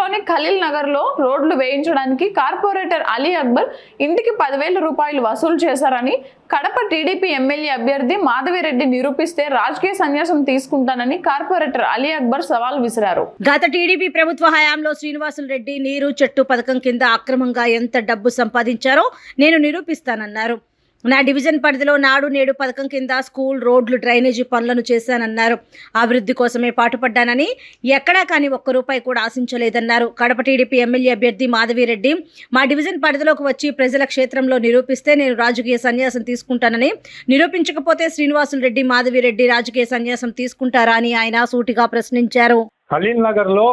నగరంలోని ఖలీల్ నగర్లో రోడ్లు వేయించడానికి కార్పొరేటర్ అలీ అక్బర్ ఇంటికి 10,000 రూపాయలు వసూలు చేశారని కడప టీడీపీ ఎమ్మెల్యే అభ్యర్థి మాధవిరెడ్డి నిరూపిస్తే రాజకీయ సన్యాసం తీసుకుంటానని కార్పొరేటర్ అలీ అక్బర్ సవాల్ విసిరారు. గత టీడీపీ ప్రభుత్వ హయాంలో శ్రీనివాసులు రెడ్డి నీరు చెట్టు పథకం కింద అక్రమంగా ఎంత డబ్బు సంపాదించారో నేను నిరూపిస్తానన్నారు. నా డివిజన్ పరిధిలో నాడు నేడు పథకం కింద స్కూల్, రోడ్లు, డ్రైనేజీ పనులను చేశానన్నారు. అభివృద్ధి కోసమే పాటుపడ్డానని ఎక్కడా కానీ ఒక్క రూపాయి కూడా ఆశించలేదన్నారు. కడప టీడీపీ ఎమ్మెల్యే అభ్యర్థి మాధవిరెడ్డి మా డివిజన్ పరిధిలోకి వచ్చి ప్రజల క్షేత్రంలో నిరూపిస్తే నేను రాజకీయ సన్యాసం తీసుకుంటానని, నిరూపించకపోతే శ్రీనివాసులు రెడ్డి, మాధవిరెడ్డి రాజకీయ సన్యాసం తీసుకుంటారా అని ఆయన సూటిగా ప్రశ్నించారు. ఖలీల్ నగర్లో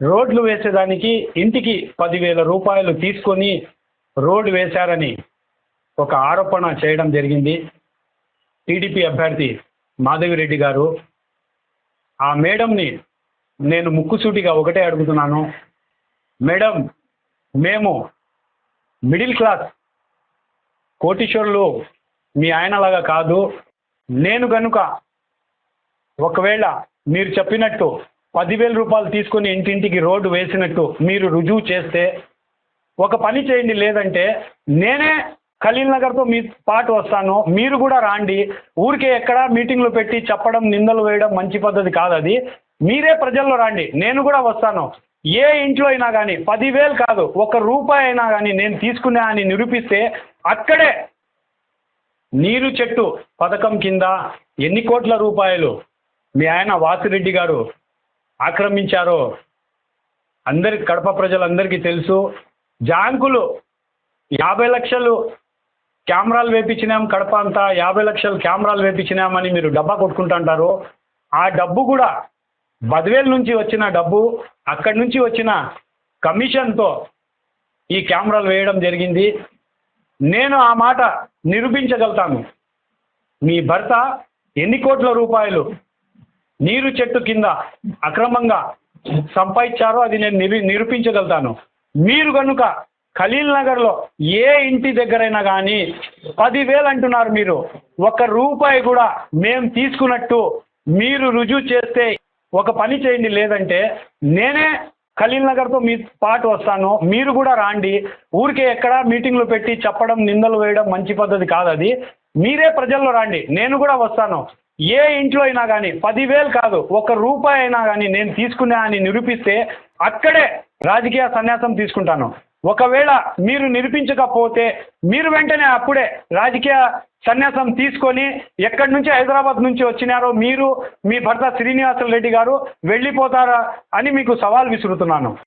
రోడ్లు వేసేదానికి ఇంటికి 10,000 రూపాయలు తీసుకొని రోడ్డు వేశారని ఒక ఆరోపణ చేయడం జరిగింది. టీడీపీ అభ్యర్థి మాధవిరెడ్డి గారు, ఆ మేడంని నేను ముక్కుసూటిగా ఒకటే అడుగుతున్నాను. మేడం, మేము మిడిల్ క్లాస్ కోటీశ్వరులు మీ ఆయనలాగా కాదు. నేను కనుక ఒకవేళ మీరు చెప్పినట్టు 10,000 రూపాయలు తీసుకొని ఇంటింటికి రోడ్డు వేసినట్టు మీరు రుజువు చేస్తే ఒక పని చేయండి, లేదంటే నేనే ఖలీల్ నగర్తో మీ పాటు వస్తాను, మీరు కూడా రాండి. ఊరికే ఎక్కడ మీటింగ్లు పెట్టి చెప్పడం, నిందలు వేయడం మంచి పద్ధతి కాదు. అది మీరే ప్రజల్లో రాండి, నేను కూడా వస్తాను. ఏ ఇంట్లో అయినా కానీ 10,000 కాదు, 1 రూపాయి అయినా కానీ నేను తీసుకున్నా అని నిరూపిస్తే అక్కడే నీరు చెట్టు పథకం కింద ఎన్ని కోట్ల రూపాయలు మీ ఆయన వాసిరెడ్డి గారు ఆక్రమించారో అందరికి, కడప ప్రజలందరికీ తెలుసు. జాంకులు 50 లక్షలు కెమెరాలు వేపించినాం, కడప అంతా 50 లక్షలు కెమెరాలు వేపించినామని మీరు డబ్బా కొట్టుకుంటుంటారు. ఆ డబ్బు కూడా 10,000 నుంచి వచ్చిన డబ్బు, అక్కడి నుంచి వచ్చిన కమిషన్తో ఈ కెమెరాలు వేయడం జరిగింది. నేను ఆ మాట నిరూపించగలుగుతాను. మీ భర్త ఎన్ని కోట్ల రూపాయలు నీరు చెట్టు కింద అక్రమంగా సంపాదించారో అది నేను నిరూపించగలుగుతాను. మీరు కనుక ఖలీల్ నగర్లో ఏ ఇంటి దగ్గరైనా కానీ 10,000 అంటున్నారు. మీరు 1 రూపాయి కూడా మేము తీసుకున్నట్టు మీరు రుజువు చేస్తే ఒక పని చేయండి, లేదంటే నేనే ఖలీల్ నగర్తో మీ పాటు వస్తాను, మీరు కూడా రాండి. ఊరికే ఎక్కడ మీటింగ్లు పెట్టి చెప్పడం, నిందలు వేయడం మంచి పద్ధతి కాదు. అది మీరే ప్రజల్లో రాండి, నేను కూడా వస్తాను. ఏ ఇంట్లో అయినా కానీ 10,000 కాదు, 1 రూపాయి అయినా కానీ నేను తీసుకున్నా అని నిరూపిస్తే అక్కడే రాజకీయ సన్యాసం తీసుకుంటాను. ఒకవేళ మీరు నిరూపించకపోతే మీరు వెంటనే అప్పుడే రాజకీయ సన్యాసం తీసుకొని ఎక్కడి నుంచి హైదరాబాద్ నుంచి వచ్చినారో మీరు, మీ భర్త శ్రీనివాసులు రెడ్డి గారు వెళ్ళిపోతారా అని మీకు సవాల్ విసురుతున్నాను.